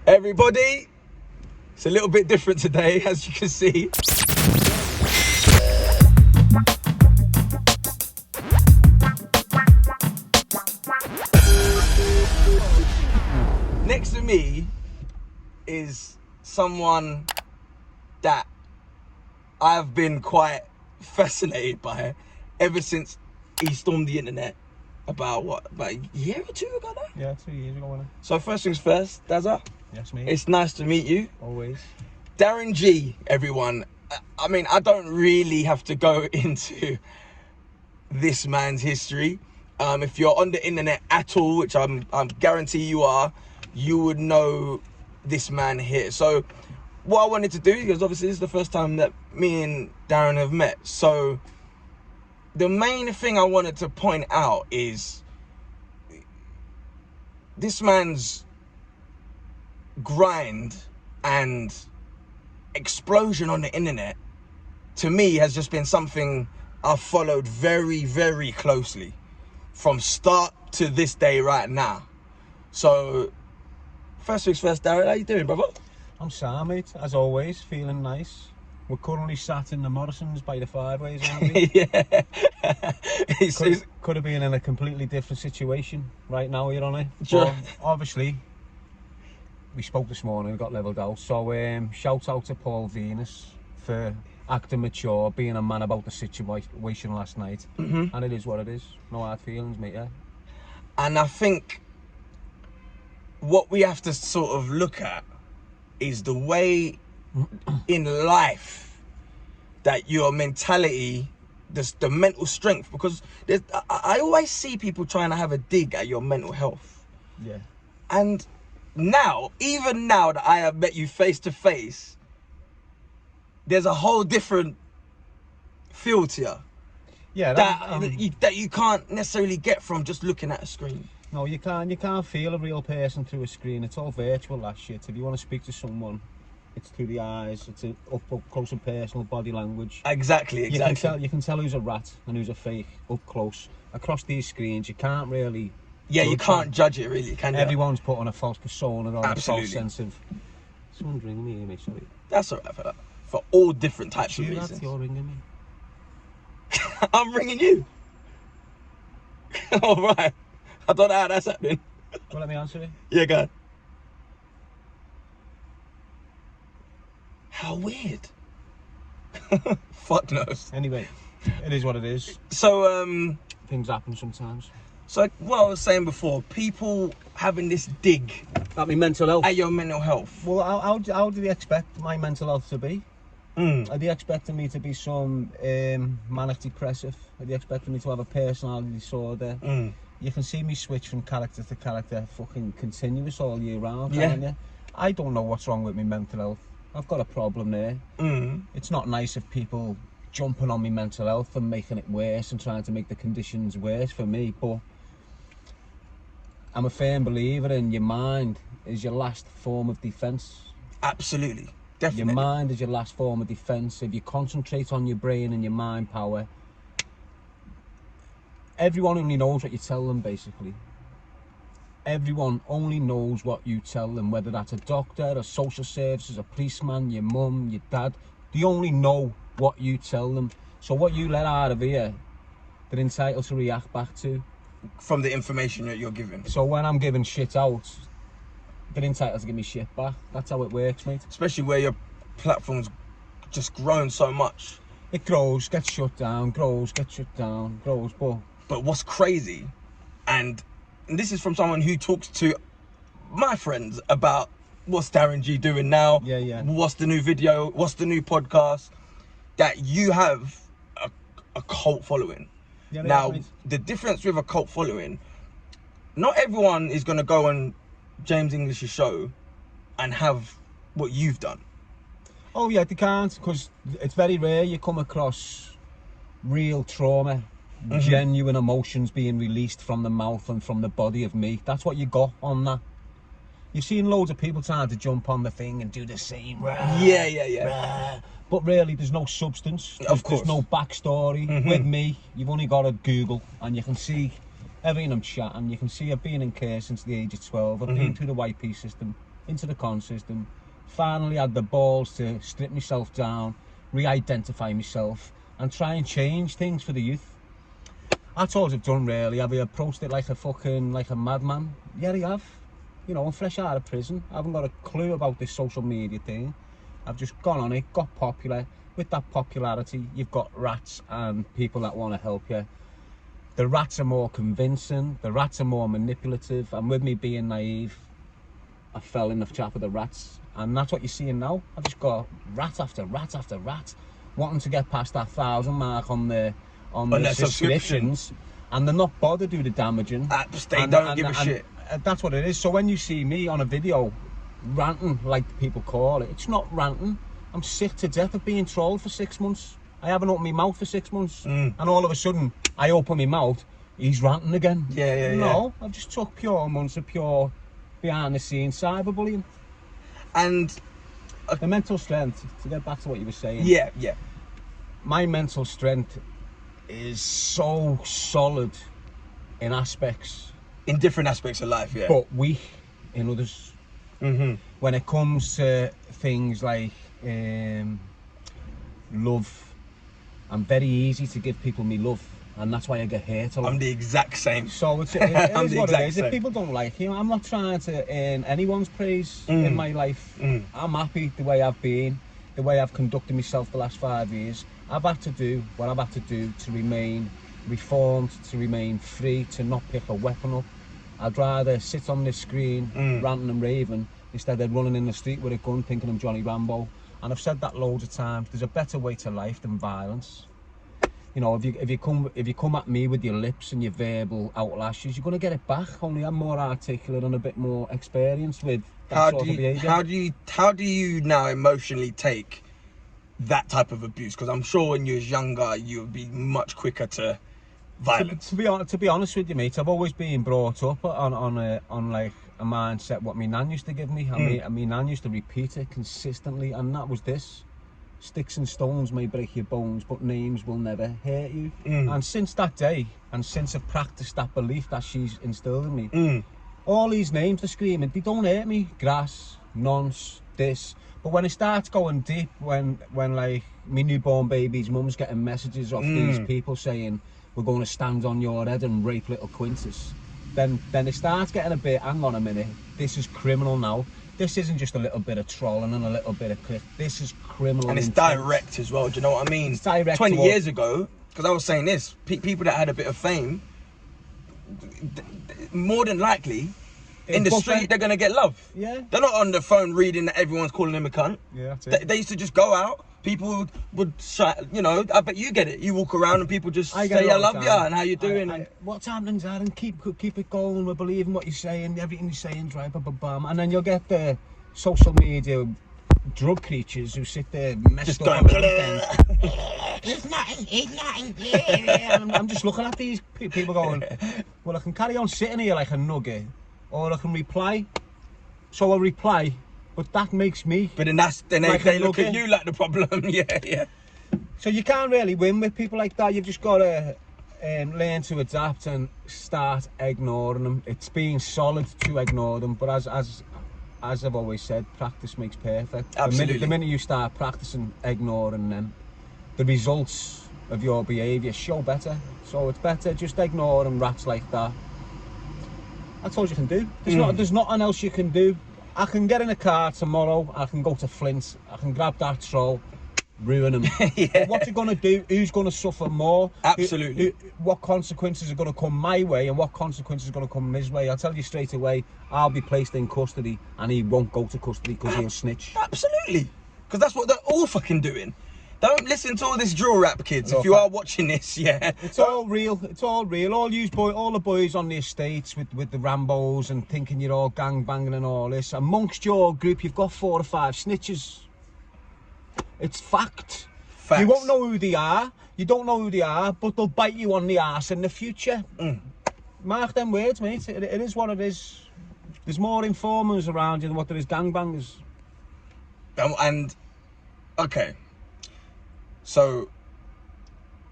Everybody, it's a little bit different today, as you can see. Next to me is someone that I've been quite fascinated by ever since he stormed the internet about a year or two ago now? Yeah, 2 years ago, wasn't it? So first things first, Dazza. Yes, mate. It's nice to meet you. Always. Darren G, everyone. I mean, I don't really have to go into this man's history. If you're on the internet at all, which I'm guarantee you are, you would know this man here. So what I wanted to do, because obviously this is the first time that me and Darren have met. So the main thing I wanted to point out is this man's grind and explosion on the internet, to me, has just been something I've followed very, very closely from start to this day right now. So first things first, Darren, how you doing, brother? I'm sound, mate. As always, feeling nice. We're currently sat in the Morrisons by the Fireways, aren't we? Yeah. Could have been in a completely different situation right now, you're on it. Sure. But obviously, we spoke this morning, got levelled out. So shout out to Paul Venus for acting mature, being a man about the situation last night. Mm-hmm. And it is what it is. No hard feelings, mate, yeah. And I think what we have to sort of look at is the way in life that your mentality, the mental strength, because I always see people trying to have a dig at your mental health. Yeah. And now, even now that I have met you face to face, there's a whole different feel to you. Yeah, that you can't necessarily get from just looking at a screen. No, you can't feel a real person through a screen. It's all virtual, that shit. If you want to speak to someone, it's through the eyes. It's up close and personal, body language. Exactly. You can tell who's a rat and who's a fake up close. Across these screens, you can't really. Yeah, you can't judge it really, can you? Everyone's put on a false persona or Absolutely. a false sense of. Someone's ringing me, mate. Sorry. That's alright for that. For all different types of reasons. You're ringing me. I'm ringing you. All right. I don't know how that's happening. Well, let me answer it. Yeah, go on. How weird. Fuck knows. Anyway, it is what it is. So, things happen sometimes. So, what I was saying before, people having this dig At my mental health. at your mental health. Well, how do they expect my mental health to be? Are they expecting me to be some manic depressive? Are they expecting me to have a personality disorder? You can see me switch from character to character, fucking continuous all year round, can't you? I don't know what's wrong with my mental health. I've got a problem there. It's not nice if people jumping on my mental health and making it worse and trying to make the conditions worse for me, but I'm a firm believer in your mind is your last form of defence. Absolutely. Definitely. Your mind is your last form of defence. If you concentrate on your brain and your mind power, everyone only knows what you tell them, basically. Everyone only knows what you tell them, whether that's a doctor, a social services, a policeman, your mum, your dad. They only know what you tell them. So what you let out of here, they're entitled to react back to. From the information that you're giving. So when I'm giving shit out, they're entitled to give me shit back. That's how it works, mate. Especially where your platform's just grown so much. It grows, gets shut down, grows, gets shut down, grows, But what's crazy, and this is from someone who talks to my friends about what's Darren G doing now, what's the new video, what's the new podcast, that you have a cult following. Now, the difference with a cult following, not everyone is going to go on James English's show and have what you've done. Oh yeah, they can't, because it's very rare you come across real trauma, genuine emotions being released from the mouth and from the body of me. That's what you got on that. You've seen loads of people trying to jump on the thing and do the same. Yeah. But really, there's no substance. Of course. There's no backstory. With me, you've only got to Google and you can see everything I'm chatting. You can see I've been in care since the age of 12. I've been through the YP system. into the con system, finally had the balls to strip myself down, re-identify myself, and try and change things for the youth. That's all I've done really. Have I approached it like a madman? Yeah, I have. You know, I'm fresh out of prison. I haven't got a clue about this social media thing. I've just gone on it, got popular. With that popularity, you've got rats and people that want to help you. The rats are more convincing, the rats are more manipulative, and with me being naive, I fell in the trap of the rats. And that's what you're seeing now. I've just got rat after rat after rat, wanting to get past that 1,000 mark on the subscriptions, and they're not bothered to do the damaging. They don't give a shit. That's what it is. So when you see me on a video ranting, like people call it, it's not ranting. I'm sick to death of being trolled for 6 months. I haven't opened my mouth for 6 months, and all of a sudden I open my mouth, he's ranting again. No, I've just took pure months of pure behind the scenes cyberbullying. And the mental strength, to get back to what you were saying. Yeah. My mental strength is so solid in different aspects of life, yeah. But weak in others. When it comes to things like love, I'm very easy to give people me love, and that's why I get hurt a lot. I'm the exact same. So it is what it is. If people don't like you, I'm not trying to earn anyone's praise in my life. I'm happy the way I've been, the way I've conducted myself the last 5 years. I've had to do what I've had to do to remain reformed, to remain free, to not pick a weapon up. I'd rather sit on this screen ranting and raving instead of running in the street with a gun thinking I'm Johnny Rambo. And I've said that loads of times. There's a better way to life than violence. You know, if you come at me with your lips and your verbal outlashes, you're gonna get it back. Only I'm more articulate and a bit more experienced with that sort of behaviour. How do you now emotionally take that type of abuse? Because I'm sure when you was younger, you would be much quicker to violence. To be honest with you, mate, I've always been brought up on like a mindset what my nan used to give me. My nan used to repeat it consistently, and that was this: sticks and stones may break your bones, but names will never hurt you. And since that day, and since I've practiced that belief that she's instilled in me, all these names they're screaming, they don't hurt me. Grass, nonce, this. But when it starts going deep, when like my newborn baby's mum's getting messages off these people saying we're going to stand on your head and rape little Quintus, then it starts getting a bit, hang on a minute, this is criminal now. This isn't just a little bit of trolling and a little bit of click. This is criminal. And it's direct as well, do you know what I mean? It's direct. 20 years ago, because I was saying this, people that had a bit of fame, more than likely, in the street, they're going to get love. Yeah. They're not on the phone reading that everyone's calling him a cunt. Yeah, that's it. They used to just go out. People would you know, I bet you get it. You walk around and people just say, I love you, and how you doing? What's happening, Darren? Keep it going. We're believing what you're saying. Everything you're saying's right. Bam. And then you'll get the social media drug creatures who sit there messed just up. There's nothing. I'm just looking at these people going, well, I can carry on sitting here like a nugget, or I can reply. So I'll reply. But that makes me. But then they look at you like the problem. Yeah. So you can't really win with people like that. You've just got to learn to adapt and start ignoring them. It's being solid to ignore them. But as I've always said, practice makes perfect. Absolutely. The minute you start practicing ignoring them, the results of your behaviour show better. So it's better just ignoring rats like that. That's all you can do. There's nothing else you can do. I can get in a car tomorrow, I can go to Flint, I can grab that troll, ruin him. Yeah. What's it going to do? Who's going to suffer more? Absolutely. What consequences are going to come my way and what consequences are going to come his way? I'll tell you straight away, I'll be placed in custody and he won't go to custody because he'll snitch. Absolutely. Because that's what they're all fucking doing. Don't listen to all this drill rap, kids. If you are watching this, it's all real. It's all real. All the boys on the estates with the Rambos and thinking you're all gang banging and all this. Amongst your group, you've got 4 or 5 snitches. It's fact. Facts. You won't know who they are. You don't know who they are, but they'll bite you on the arse in the future. Mark them words, mate. It is what it is. There's more informers around you than what there is gangbangers. And okay. So,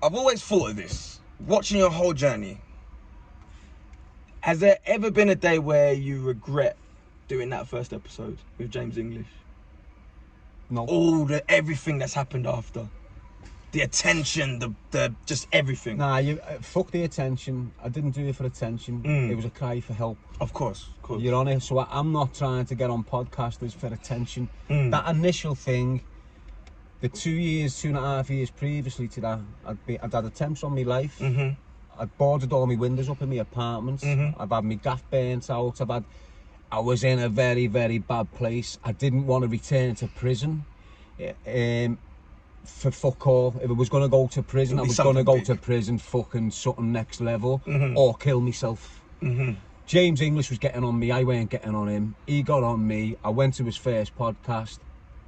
I've always thought of this, watching your whole journey. Has there ever been a day where you regret doing that first episode with James English? No. Everything that's happened after. The attention, the just everything. Nah, fuck the attention. I didn't do it for attention. It was a cry for help. Of course. You're on it, so I'm not trying to get on podcasters for attention. That initial thing, the 2.5 years previously to that, I'd had attempts on my life. I'd boarded all my windows up in my apartments. I've had my gaff burnt out. I was in a very, very bad place. I didn't want to return to prison. For fuck all. If I was going to go to prison, I was going to go to prison fucking something next level or kill myself. James English was getting on me, I weren't getting on him. He got on me, I went to his first podcast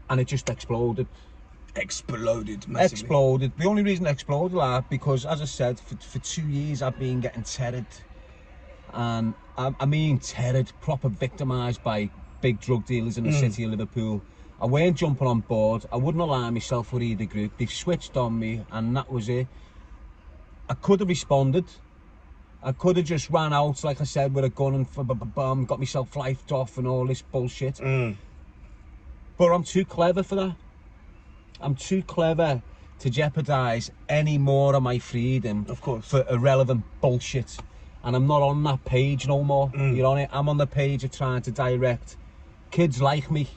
and it just exploded. Exploded massively. Exploded. The only reason it exploded, lad, because as I said, for 2 years I've been getting terrored. And I mean terrored, proper victimised by big drug dealers in the city of Liverpool. I weren't jumping on board. I wouldn't align myself with either group. They switched on me and that was it. I could have responded. I could have just ran out, like I said, with a gun and got myself lifed off and all this bullshit. But I'm too clever for that. I'm too clever to jeopardise any more of my freedom, of course, for irrelevant bullshit. And I'm not on that page no more. You're on it. I'm on the page of trying to direct kids like me,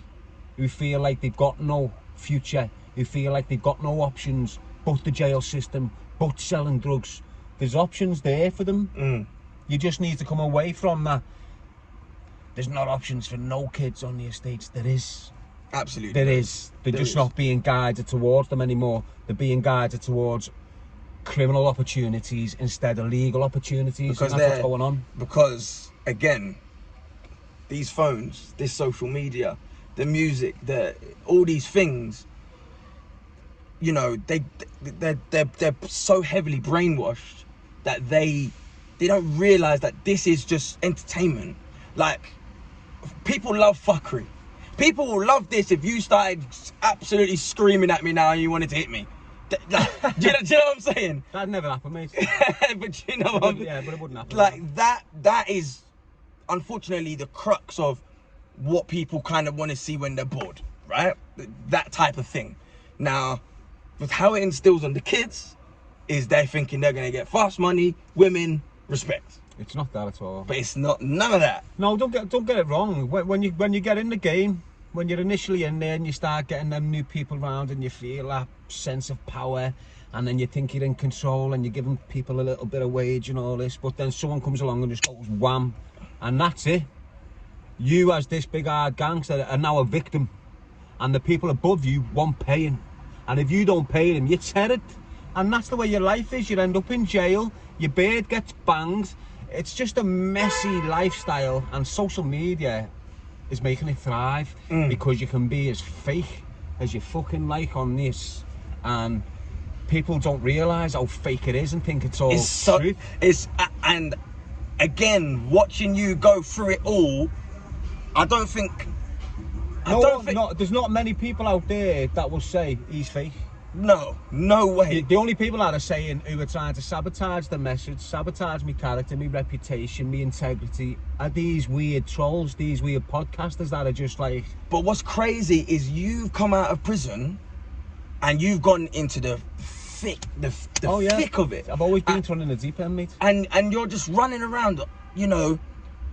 who feel like they've got no future, who feel like they've got no options but the jail system, but selling drugs. There's options there for them. You just need to come away from that. There's not options for no kids on the estates. There is. Absolutely. There is. They're just not being guided towards them anymore. They're being guided towards criminal opportunities instead of legal opportunities. Because that's what's going on. Because, again, these phones, this social media, the music, all these things, you know, they're so heavily brainwashed that they don't realise that this is just entertainment. Like, people love fuckery. People will love this if you started absolutely screaming at me now and you wanted to hit me. Like, do you know what I'm saying? That'd never happen, mate. But you know what I'm... Yeah, but it wouldn't happen. Like, that is, unfortunately, the crux of what people kind of want to see when they're bored, right? That type of thing. Now, with how it instills on the kids, is they're thinking they're going to get fast money, women, respect. It's not that at all. But it's not, none of that. No, don't get it wrong. When you get in the game, when you're initially in there and you start getting them new people around and you feel that sense of power, and then you think you're in control and you're giving people a little bit of wage and all this, but then someone comes along and just goes wham, and that's it. You as this big hard gangster are now a victim, and the people above you won't pay him. And if you don't pay them, you're terrored. And that's the way your life is. You end up in jail, your beard gets banged. It's just a messy lifestyle, and social media is making it thrive because you can be as fake as you fucking like on this, and people don't realise how fake it is and think it's all truth. And again, watching you go through it all, there's not many people out there that will say he's fake. No way. The only people that are saying, who are trying to sabotage the message, sabotage my character, my reputation, my integrity, are these weird trolls, these weird podcasters that are just like... But what's crazy is you've come out of prison and you've gone into the thick of it. I've always been thrown in the deep end, mate. And you're just running around, you know,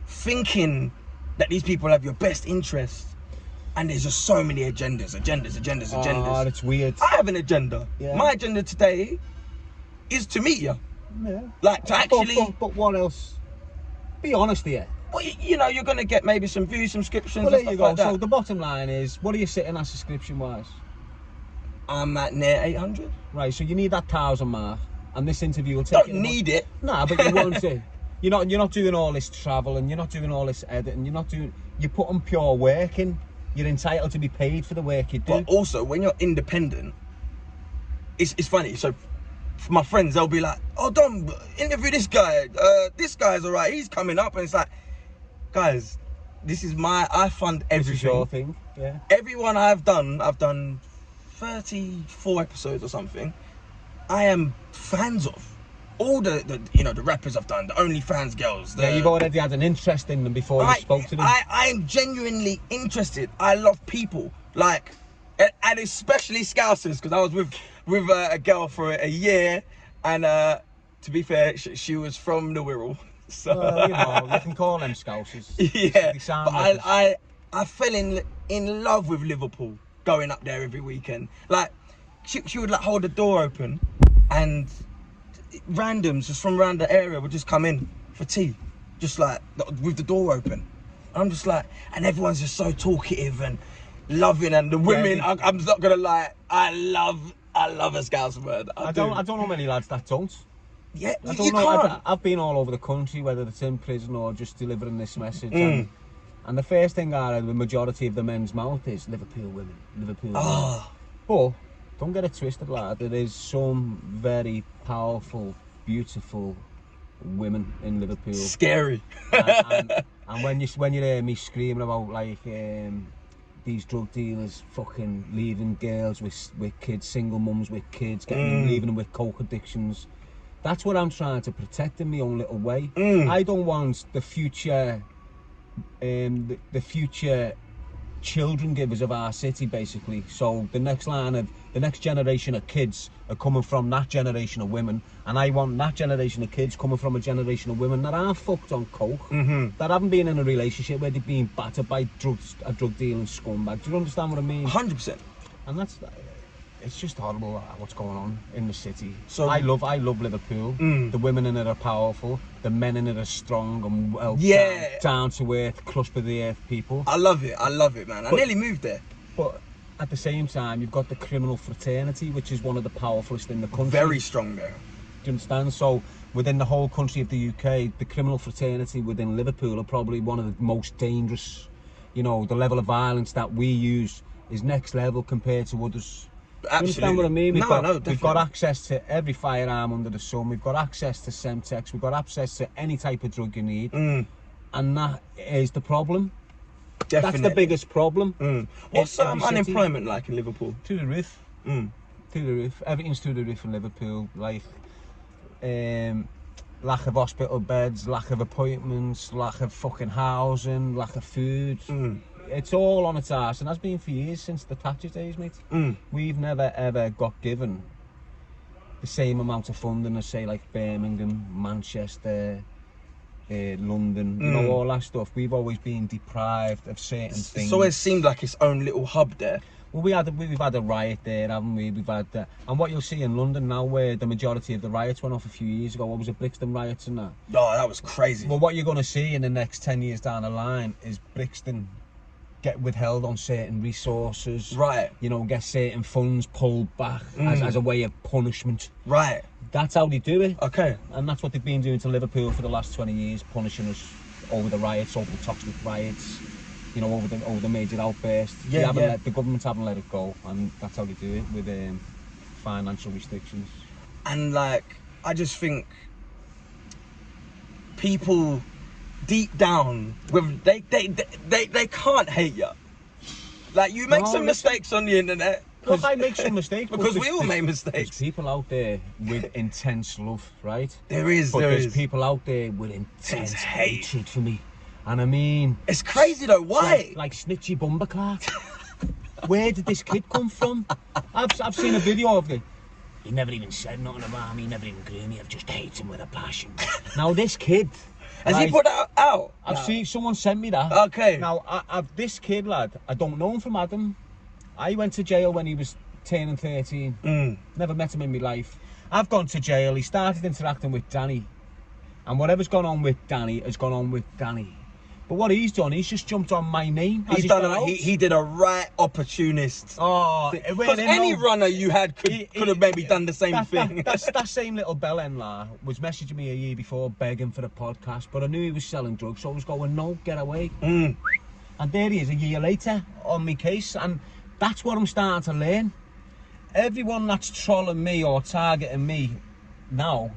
thinking that these people have your best interest. And there's just so many agendas. Oh, that's weird. I have an agenda. Yeah. My agenda today is to meet you. Yeah. Like, to actually... But what else? Be honest here. Well, you know, you're going to get maybe some views, subscriptions, well, and stuff like that. So the bottom line is, what are you sitting at subscription-wise? I'm at near 800. Right, so you need that 1,000 mark. And this interview will take... Don't need it. Nah, but you want to. You're not doing all this travel, and you're not doing all this editing. You're putting pure work in. You're entitled to be paid for the work you do. But also, when you're independent, it's funny. So, for my friends, they'll be like, "Oh, Dom, interview this guy. This guy's alright. He's coming up." And it's like, guys, I fund everything. This is your thing. Yeah. Everyone I've done 34 episodes or something. I am fans of. all the you know, the rappers I've done, the OnlyFans girls. Yeah, you've already had an interest in them before you spoke to them. I'm genuinely interested. I love people, like, and especially Scousers, because I was with a girl for a year, and to be fair, she was from the Wirral. So well, you know, you can call them Scousers. Yeah, but I fell in love with Liverpool going up there every weekend. Like, she would like hold the door open, and randoms just from around the area would just come in for tea, just like with the door open. I'm just like, and everyone's just so talkative and loving, and the women, yeah, I'm not gonna lie, I love a Scouse word. I don't know many lads that don't. Yeah, I don't know. I've been all over the country, whether it's in prison or just delivering this message. And the first thing out of the majority of the men's mouth is Liverpool women, Liverpool women. But don't get it twisted, lad. There is some very powerful, beautiful women in Liverpool. Scary. And when you hear me screaming about like these drug dealers fucking leaving girls with kids, single mums with kids, leaving them with coke addictions, that's what I'm trying to protect in my own little way. I don't want the future, the future children givers of our city, basically. So the next generation of kids are coming from that generation of women, and I want that generation of kids coming from a generation of women that aren't fucked on coke, that haven't been in a relationship where they've been battered by a drug dealing scumbag. Do you understand what I mean? 100%. And it's just horrible what's going on in the city. So I love Liverpool. The women in it are powerful. The men in it are strong and well, down to earth, crushed with the earth people. I love it, man. I nearly moved there. But at the same time, you've got the criminal fraternity, which is one of the powerfulest in the country. Very strong there. Do you understand? So within the whole country of the UK, the criminal fraternity within Liverpool are probably one of the most dangerous. You know, the level of violence that we use is next level compared to others. Absolutely. You understand what I mean? We've got access to every firearm under the sun. We've got access to Semtex. We've got access to any type of drug you need. And that is the problem. Definitely. That's the biggest problem. What's unemployment like in Liverpool? Through the roof. Through the roof. Everything's through the roof in Liverpool. Like, lack of hospital beds, lack of appointments, lack of fucking housing, lack of food. It's all on its arse, and has been for years, since the Thatcher days, mate. We've never ever got given the same amount of funding as, say, like Birmingham, Manchester, London, you know, all that stuff. We've always been deprived of certain things. It's always seemed like its own little hub there. Well, we've had a riot there, haven't we? We've had and what you'll see in London now, where the majority of the riots went off a few years ago. What was it, Brixton riots and that? Oh, that was crazy. Well, what you're going to see in the next 10 years down the line is Brixton get withheld on certain resources, right? You know, get certain funds pulled back as a way of punishment, right? That's how they do it. Okay. And that's what they've been doing to Liverpool for the last 20 years, punishing us over the riots, over the toxic riots, you know, over the major outbursts. The government haven't let it go, and that's how they do it, with financial restrictions. And like, I just think people deep down, they can't hate you. Like, you make some mistakes on the internet. Look, I make some mistakes because we all make mistakes. There's people out there with intense love, right? There's people out there with intense hatred for me, and I mean, it's crazy though. Why? Like Snitchy Bumperclark. Where did this kid come from? I've seen a video of it. He never even said nothing about me. He never even grew me. I've just hated him with a passion. Now this kid. Has he put that out? I've seen, someone sent me that. Okay. Now, this kid, lad, I don't know him from Adam. I went to jail when he was 10 and 13. Never met him in my life. I've gone to jail. He started interacting with Danny. And whatever's gone on with Danny has gone on with Danny. But what he's done, he's just jumped on my name. He did a right opportunist. Oh, because any runner you had could have maybe done the same thing. That same little bellend was messaging me a year before, begging for the podcast, but I knew he was selling drugs, so I was going, no, get away. And there he is a year later on my case, and that's what I'm starting to learn. Everyone that's trolling me or targeting me now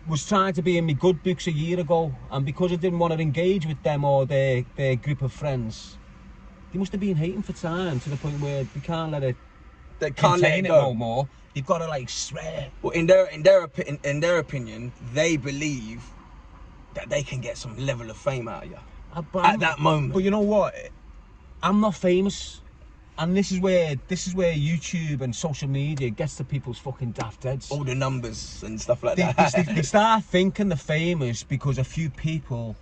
was trying to be in my good books a year ago, and because I didn't want to engage with them or their group of friends, they must have been hating for time, to the point where they can't let it they can't let it contain go no more. You've got to like swear. Well, in their opinion, they believe that they can get some level of fame out of you at that moment. But you know what? I'm not famous, and this is where YouTube and social media gets to people's fucking daft heads. All the numbers and stuff like that. They start thinking they're famous because a few people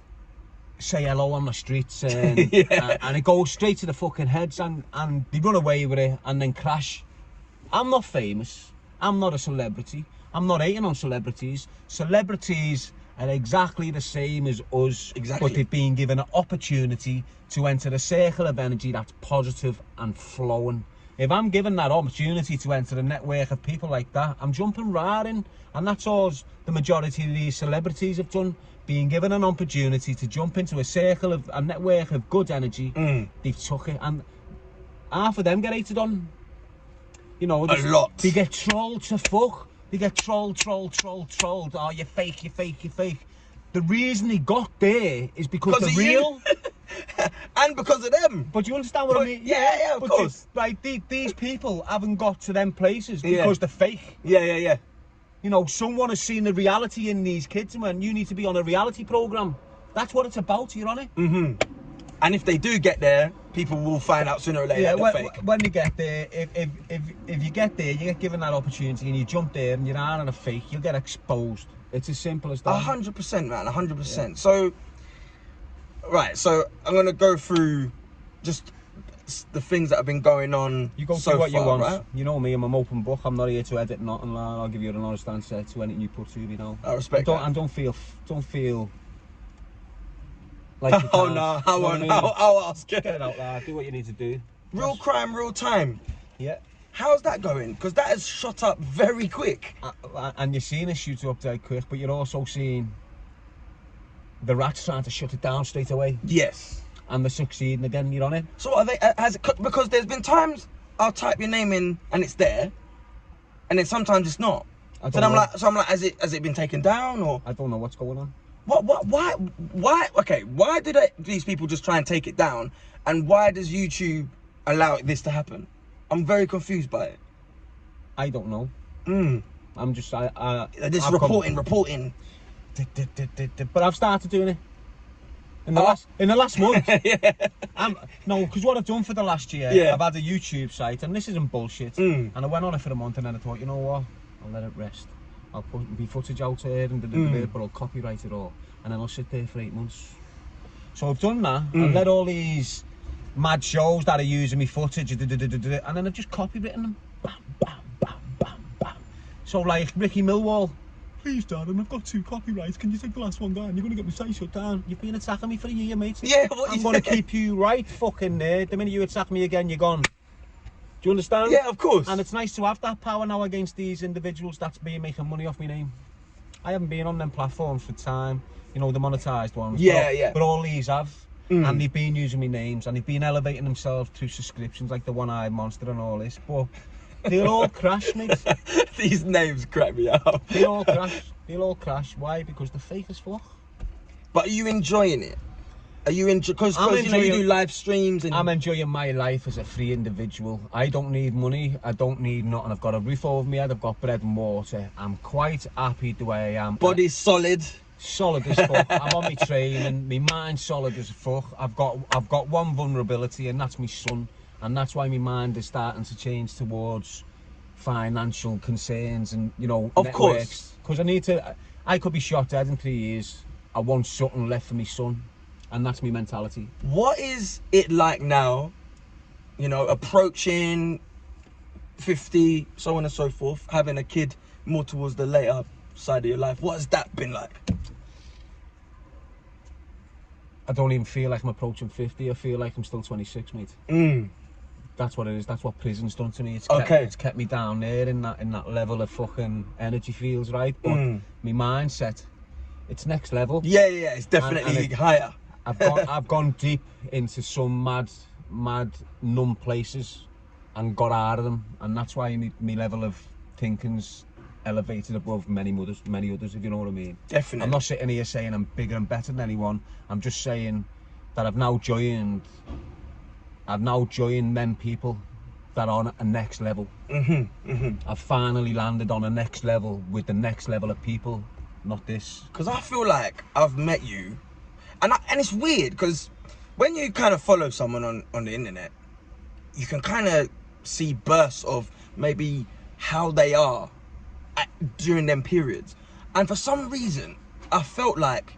say hello on the streets, and it goes straight to the fucking heads, and they run away with it and then crash. I'm not famous. I'm not a celebrity. I'm not hating on celebrities. Celebrities are exactly the same as us, but they've been given an opportunity to enter a circle of energy that's positive and flowing. If I'm given that opportunity to enter a network of people like that, I'm jumping right in, and that's all the majority of these celebrities have done. Being given an opportunity to jump into a network of good energy, they've took it, and half of them get hated on. You know, a lot. They get trolled to fuck. They get trolled. Oh, you're fake. The reason they got there is because they're real. And because of them. But you understand what I mean? Yeah, of course. Like, these people haven't got to them places because they're fake. Yeah. You know, someone has seen the reality in these kids and went, you need to be on a reality programme. That's what it's about, you're on it. Mm-hmm. And if they do get there, people will find out sooner or later that they're fake. When you get there, if you get there, you get given that opportunity and you jump there and you're on a fake, you'll get exposed. It's as simple as that. 100%, man, 100%. Yeah. So, right, so I'm going to go through just the things that have been going on. You go so through what far, you want. Right? You know me, I'm an open book. I'm not here to edit nothing. I'll give you an honest answer to anything you put to me now. I respect that. And don't feel like oh no, I'll ask you. Get it out there, do what you need to do. Real crime, real time. Yeah. How's that going? Because that has shot up very quick. And you're seeing it shoot up very quick, but you're also seeing the rats trying to shut it down straight away. Yes. And they're succeeding again, you're on it. So are they, because there's been times I'll type your name in and it's there, and then sometimes it's not. So I'm like, has it been taken down, or? I don't know what's going on. Why? Okay, why do these people just try and take it down, and why does YouTube allow this to happen? I'm very confused by it. I don't know. I'm just reporting. But I've started doing it in the last month. No, because what I've done for the last year, I've had a YouTube site, and this isn't bullshit. And I went on it for a month, and then I thought, you know what? I'll let it rest. I'll put my footage out here and but I'll copyright it all, and then I'll sit there for 8 months. So I've done that. I've let all these mad shows that are using me footage, and then I've just copywritten them. Bam, bam, bam, bam, bam. So like Ricky Millwall, please Darren, I've got 2 copyrights, can you take the last one down? You're going to get my site shut down. You've been attacking me for a year, mate. Yeah, I'm going to keep you right fucking there. The minute you attack me again, you're gone. Do you understand? Yeah, of course. And it's nice to have that power now against these individuals that's been making money off my name. I haven't been on them platforms for time, you know, the monetized ones. But all these have. And they've been using my names, and they've been elevating themselves through subscriptions like the One-Eyed Monster and all this. But they'll all crash, mate. These names crack me up. They'll all crash. They'll all crash. Why? Because they're fake as fuck. But are you enjoying it? Are you enjoying? Because you do live streams and. I'm enjoying my life as a free individual. I don't need money. I don't need nothing. I've got a roof over my head. I've got bread and water. I'm quite happy the way I am. Body's solid. Solid as fuck. I'm on my training. My mind's solid as fuck. I've got one vulnerability, and that's my son. And that's why my mind is starting to change towards financial concerns and, you know, of networks. Course. Because I could be shot dead in 3 years. I want something left for my son. And that's my mentality. What is it like now, you know, approaching 50, so on and so forth, having a kid more towards the later side of your life? What has that been like? I don't even feel like I'm approaching 50. I feel like I'm still 26, mate. That's what it is. That's what prison's done to me. It's kept me down there in that level of fucking energy fields, right? But my mindset, it's next level. Yeah, it's definitely higher. I've gone deep into some mad numb places and got out of them, and that's why my level of thinking's elevated above many others, if you know what I mean. Definitely. I'm not sitting here saying I'm bigger and better than anyone. I'm just saying that I've now joined them people that on a next level. I've finally landed on a next level with the next level of people, not this. Because I feel like I've met you, and it's weird because when you kind of follow someone on the internet, you can kind of see bursts of maybe how they are during them periods. And for some reason, I felt like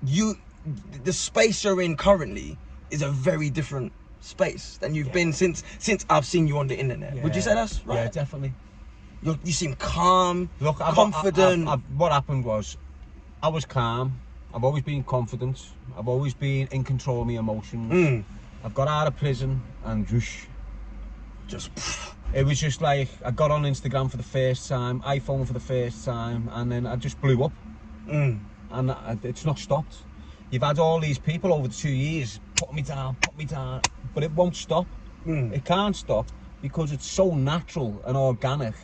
the space you're in currently is a very different space than you've been since I've seen you on the internet. Yeah. Would you say that's right? Yeah, definitely. You seem calm, confident. What happened was, I was calm. I've always been confident. I've always been in control of my emotions. I've got out of prison and it was just like, I got on Instagram for the first time, iPhone for the first time, and then I just blew up. And it's not stopped. You've had all these people over the 2 years put me down, but it won't stop. It can't stop because it's so natural and organic.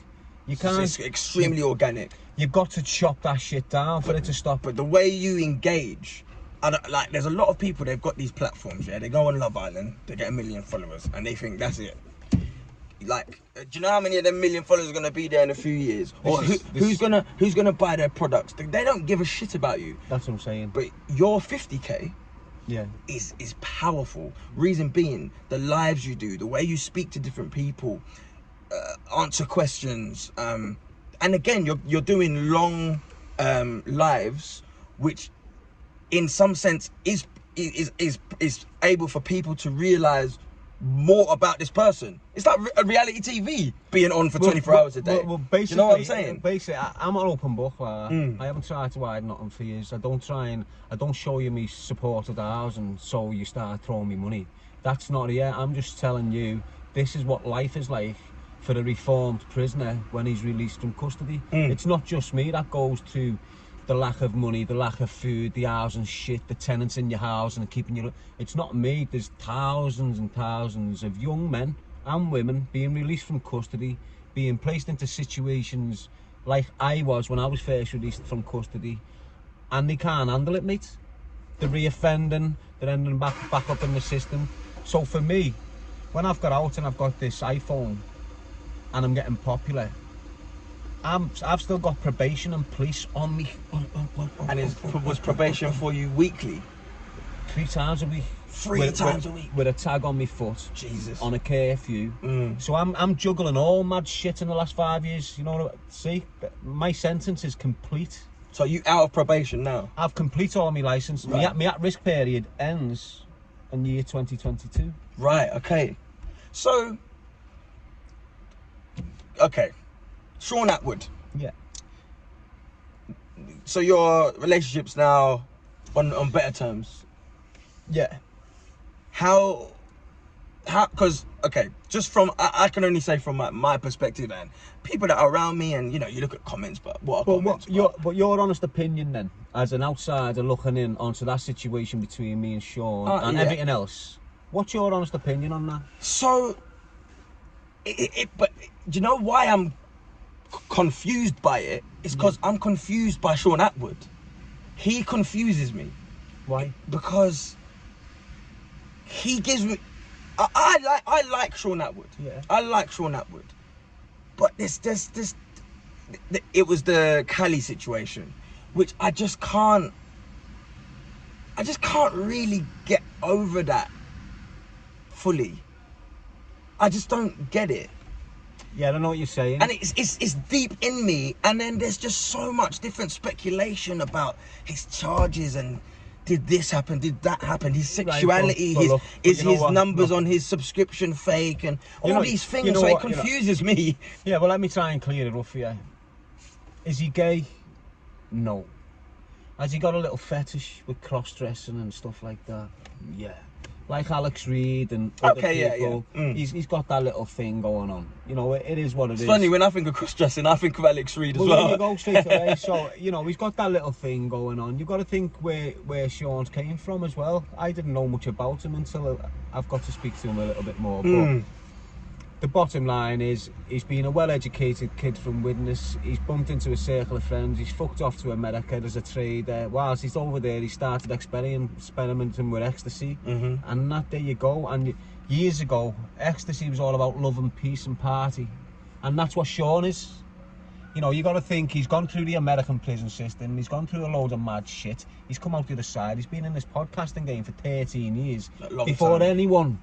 You can't. It's extremely organic. You've got to chop that shit down for it to stop. But the way you engage, like, there's a lot of people, they've got these platforms, yeah, they go on Love Island, they get 1 million followers, and they think that's it. Like, do you know how many of them 1 million followers are gonna be there in a few years? Or who's gonna buy their products? They don't give a shit about you. That's what I'm saying. But your 50k, yeah, is powerful. Reason being, the lives you do, the way you speak to different people, answer questions, and again, you're doing long lives, which, in some sense, is able for people to realize more about this person. It's like a reality TV being on for 24 hours a day. Well, basically, you know what I'm saying? Basically, I'm an open book. I haven't tried to hide nothing for years. I don't show you me supported hours and so you start throwing me money. That's not it. I'm just telling you, this is what life is like for a reformed prisoner when he's released from custody. It's not just me that goes to the lack of money, the lack of food, the housing shit, the tenants in your house and keeping you. It's not me. There's thousands and thousands of young men and women being released from custody, being placed into situations like I was when I was first released from custody, and they can't handle it, mate. They're reoffending, they're ending back up in the system. So for me, when I've got out and I've got this iPhone and I'm getting popular, I've still got probation and police on me. And was probation for you weekly? 3 times a week. 3 times a week? With a tag on my foot. Jesus. On a curfew. So I'm juggling all mad shit in the last 5 years. You know, see, my sentence is complete. So you out of probation now? I've completed all my licence. Right. My at-risk period ends in year 2022. Right, okay. So, okay. Shaun Attwood. Yeah. So your relationship's now on better terms? Yeah. How, because, okay, just from, I can only say from my perspective, and people that are around me, and, you know, you look at comments, but what are comments? But your honest opinion then, as an outsider looking in onto that situation between me and Shaun and everything else, what's your honest opinion on that? So, but do you know why I'm confused by it? It's because I'm confused by Shaun Attwood. He confuses me. Why? Because he gives me, I like Shaun Attwood. Yeah. I like Shaun Attwood. But it was the Cali situation, which I just can't really get over that fully. I just don't get it. Yeah, I don't know what you're saying. And it's deep in me, and then there's just so much different speculation about his charges and did this happen, did that happen, his sexuality, right, his numbers on his subscription fake, and all these things, so it confuses me. Yeah, well, let me try and clear it up for you. Is he gay? No. Has he got a little fetish with cross-dressing and stuff like that? Yeah. Like Alex Reid and other people. Yeah. He's got that little thing going on. You know, it is what it is. It's funny, when I think of cross-dressing, I think of Alex Reid as well. Well, you go straight away. So, you know, he's got that little thing going on. You've got to think where Shaun's came from as well. I didn't know much about him until I've got to speak to him a little bit more. But the bottom line is, he's been a well-educated kid from Widnes. He's bumped into a circle of friends. He's fucked off to America as a trader. Whilst he's over there, he started experimenting with ecstasy. And there you go. And years ago, ecstasy was all about love and peace and party. And that's what Shaun is. You know, you got to think he's gone through the American prison system. He's gone through a load of mad shit. He's come out the other side. He's been in this podcasting game for 13 years. Before anyone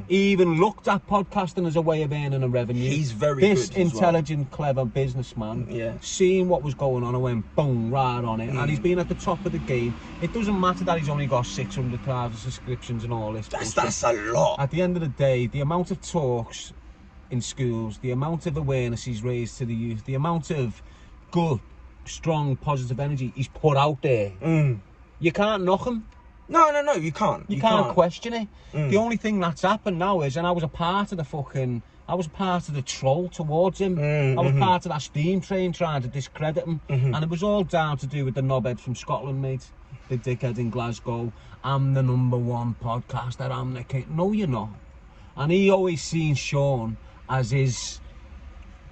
even looked at podcasting as a way of earning a revenue. He's very this good as intelligent, clever businessman, seeing what was going on and went boom, right on it. And he's been at the top of the game. It doesn't matter that he's only got 600,000 subscriptions and all this. That's a lot. At the end of the day, the amount of talks in schools, the amount of awareness he's raised to the youth, the amount of good, strong, positive energy he's put out there, you can't knock him. No, you can't. You can't question it. The only thing that's happened now is, and I was a part of the troll towards him. I was part of that steam train trying to discredit him. And it was all down to do with the knobhead from Scotland, mate. The dickhead in Glasgow. I'm the #1 podcaster, I'm the king. No, you're not. And he always seen Shaun as his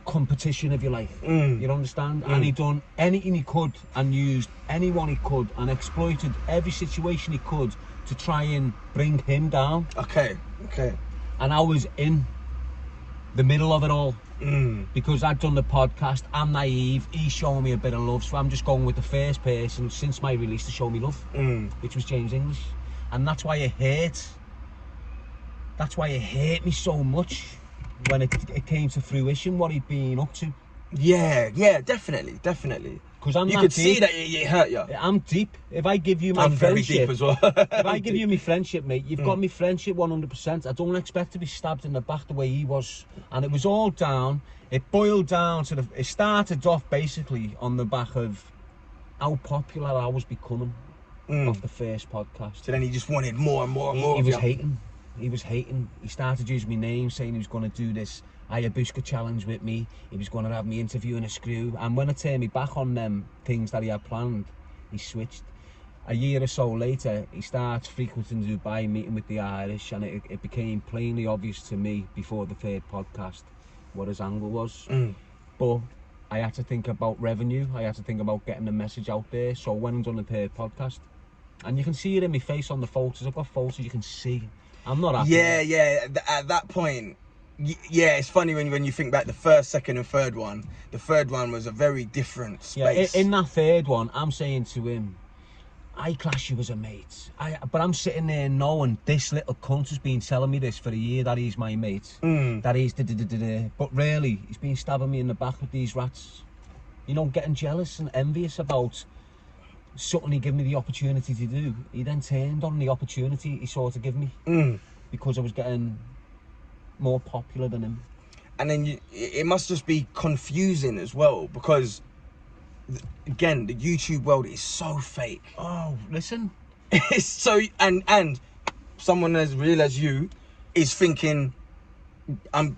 competition, if you like. You understand? And he done anything he could and used anyone he could and exploited every situation he could to try and bring him down. Okay. And I was in the middle of it all because I'd done the podcast. I'm naive. He's showing me a bit of love, so I'm just going with the first person since my release to show me love, which was James English. And that's why it hurt. That's why it hurt me so much when it came to fruition, what he'd been up to. Yeah, definitely. Because you could see that it hurt you. I'm deep. If I give you my friendship, very deep as well. If I give you my friendship, mate, you've got me friendship 100%. I don't expect to be stabbed in the back the way he was. And it was all down. It boiled down to it started off basically on the back of how popular I was becoming off the first podcast. So then he just wanted more and more and more. He was hating. He started using my name, saying he was going to do this ayahuasca challenge with me. He was going to have me interviewing a screw. And when I turned me back on them things that he had planned, he switched. A year or so later, he starts frequenting Dubai, meeting with the Irish, and it became plainly obvious to me before the third podcast what his angle was. But I had to think about revenue. I had to think about getting the message out there. So when I'm done the third podcast, and you can see it in my face on the photos. I've got photos you can see. I'm not happy. Yeah. At that point, it's funny when you think back the first, second, and third one. The third one was a very different space. Yeah, in that third one, I'm saying to him, I class you as a mate. But I'm sitting there knowing this little cunt has been telling me this for a year that he's my mate. That he's But really, he's been stabbing me in the back with these rats. You know, getting jealous and envious about something he gave me the opportunity to do. He then turned on the opportunity he sort of gave me because I was getting more popular than him. And then it must just be confusing as well because, again, the YouTube world is so fake. Oh, listen. It's so, and someone as real as you is thinking,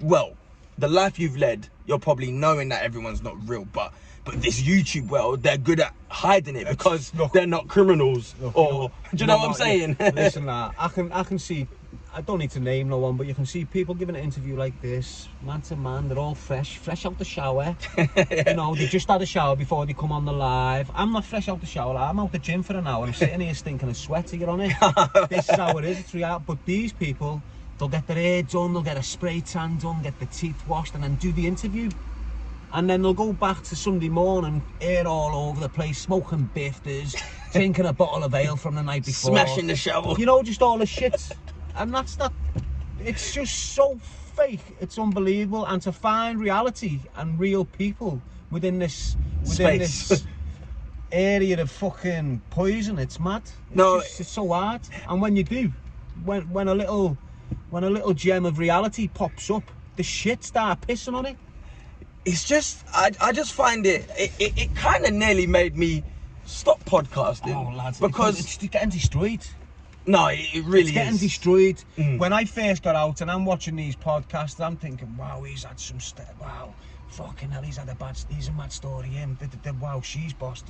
well, the life you've led, you're probably knowing that everyone's not real, but this YouTube world, they're good at hiding it because they're not criminals. Do you know what I'm saying? Listen, I can see, I don't need to name no one, but you can see people giving an interview like this, man to man, they're all fresh out the shower. You know, they just had a shower before they come on the live. I'm not fresh out the shower, I'm out the gym for an hour, I'm sitting here stinking and sweaty, you on it. This is how it is, it's real. But these people, they'll get their hair done, they'll get a spray tan done, get their teeth washed, and then do the interview. And then they'll go back to Sunday morning, hair all over the place, smoking bifters, drinking a bottle of ale from the night before. Smashing the shovel. You know, just all the shit. And that's not, it's just so fake, it's unbelievable. And to find reality and real people within this area of fucking poison, it's mad. It's so hard. And when you do, when a little gem of reality pops up, the shit start pissing on it. It's just, I just find it kind of nearly made me stop podcasting. Oh, lads, because it's getting destroyed. No, it really is. It's getting destroyed. When I first got out and I'm watching these podcasts, I'm thinking, wow, he's had some wow, fucking hell, he's a mad story, him, wow, she's boss,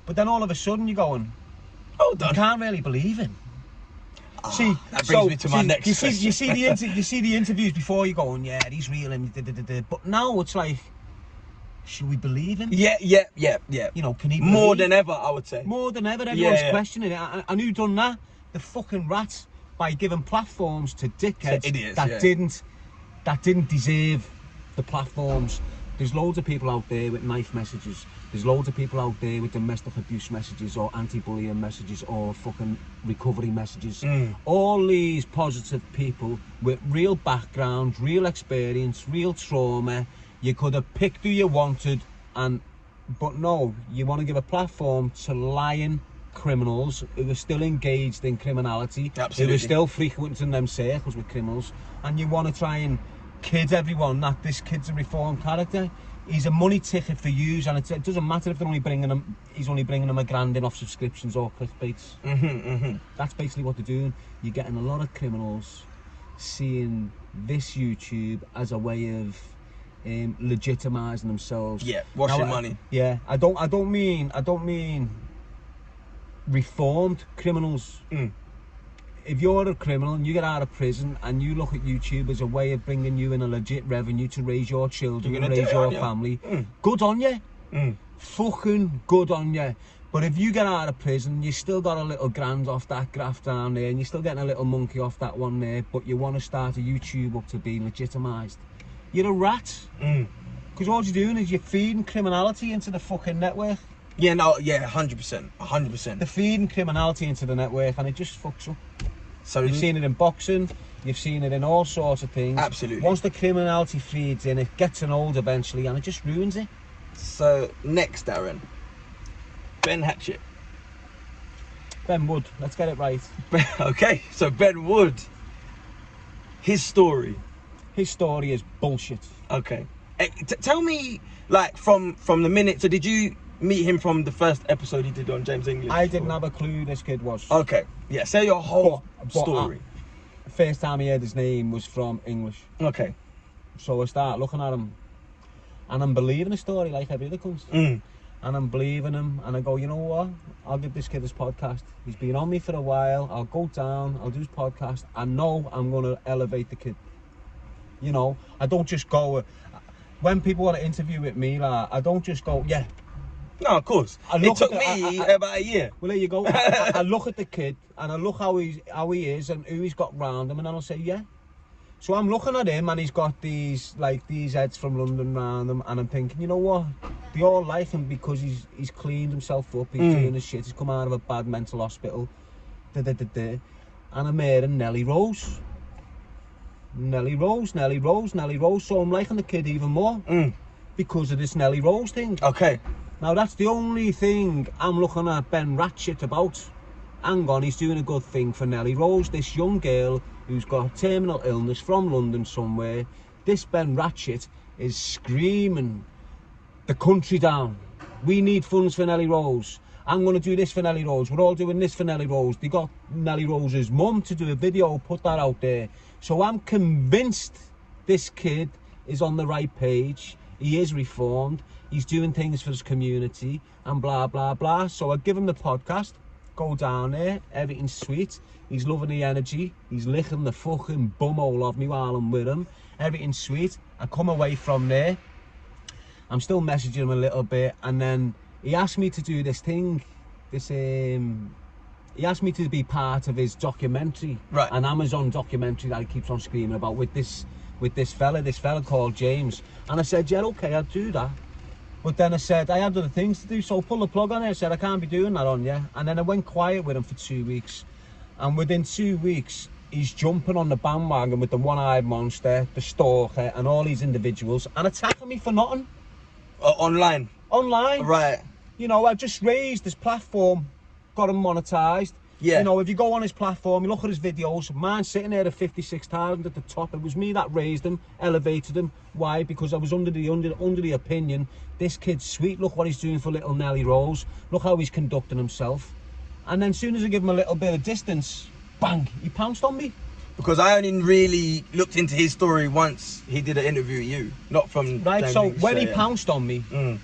But then all of a sudden you're going, hold on, I can't really believe him. See, that brings me to my next question. You see the interviews before, you're going, yeah, he's real, and but now it's like, should we believe him? Yeah. You know, can he more than ever, I would say. More than ever, everyone's questioning it. And who done that? The fucking rat by giving platforms to dickheads idiots, that didn't deserve the platforms. There's loads of people out there with knife messages. There's loads of people out there with domestic abuse messages or anti-bullying messages or fucking recovery messages. All these positive people with real background, real experience, real trauma. You could have picked who you wanted, but no, you want to give a platform to lying criminals who are still engaged in criminality, Absolutely. who are still frequenting them circles with criminals, and you want to try and kid everyone that this kid's a reformed character. He's a money ticket for yous, and it doesn't matter if they're only bringing him. He's only bringing them $1,000 in off subscriptions or clickbaits. That's basically what they're doing. You're getting a lot of criminals seeing this YouTube as a way of legitimising themselves. Yeah, washing money. Yeah, I don't mean reformed criminals. If you're a criminal and you get out of prison and you look at YouTube as a way of bringing you in a legit revenue to raise your children and raise your family, good on you. Fucking good on you. But if you get out of prison, you still got a little grand off that graft down there, and you're still getting a little monkey off that one there, but you want to start a YouTube up to be legitimised, you're a rat. Because all you're doing is you're feeding criminality into the fucking network. Yeah, no, yeah, 100%, 100%. They're feeding criminality into the network, and it just fucks up. So you've seen it in boxing, you've seen it in all sorts of things. Absolutely. Once the criminality feeds in, it gets an old eventually, and it just ruins it. So next, Darren, Ben Hatchett. Ben Wood, let's get it right. Okay, so Ben Wood, his story. His story is bullshit. Okay. Tell me, like, from the minute, so did you meet him from the first episode he did on James English? I didn't have a clue who this kid was. Okay, yeah, say your whole story. The first time I heard his name was from English. Okay. So I start looking at him, and I'm believing the story like every other comes. And I'm believing him, and I go, you know what? I'll give this kid his podcast. He's been on me for a while. I'll go down, I'll do his podcast. I know I'm going to elevate the kid. You know, I don't just go, when people want to interview with me, like, I don't just go, yeah. No, of course. It took me about a year. Well, there you go. I look at the kid, and I look how he is and who he's got round him, and then I'll say, yeah. So I'm looking at him, and he's got these heads from London round him, and I'm thinking, you know what? They all like him because he's cleaned himself up, he's doing his shit, he's come out of a bad mental hospital, and I'm hearing Nelly Rose. Nelly Rose. So I'm liking the kid even more because of this Nelly Rose thing. Okay. Now that's the only thing I'm looking at Ben Ratchet about. Hang on, he's doing a good thing for Nelly Rose, this young girl who's got terminal illness from London somewhere. This Ben Ratchet is screaming the country down. We need funds for Nelly Rose. I'm going to do this for Nelly Rose. We're all doing this for Nelly Rose. They got Nelly Rose's mum to do a video, put that out there. So I'm convinced this kid is on the right page. He is reformed. He's doing things for his community and blah, blah, blah. So I give him the podcast, go down there, everything's sweet. He's loving the energy. He's licking the fucking bumhole of me while I'm with him. Everything's sweet. I come away from there. I'm still messaging him a little bit, and then he asked me to do this thing, he asked me to be part of his documentary, right? An Amazon documentary that he keeps on screaming about with this fella called James. And I said, yeah, okay, I'll do that. But then I said, I had other things to do, so pull the plug on it. I said, I can't be doing that on you. And then I went quiet with him for 2 weeks. And within 2 weeks, he's jumping on the bandwagon with the one-eyed monster, the stalker, and all these individuals, and attacking me for nothing. Online? Online. Right. You know, I just raised this platform, got him monetised. Yeah. You know, if you go on his platform, you look at his videos, mine's sitting there at 56,000 at the top. It was me that raised him, elevated him. Why? Because I was under the opinion, this kid's sweet, look what he's doing for little Nelly Rose, look how he's conducting himself. And then as soon as I give him a little bit of distance, bang, he pounced on me. Because I only really looked into his story once he did an interview with you, not from right. James So English, when he pounced on me,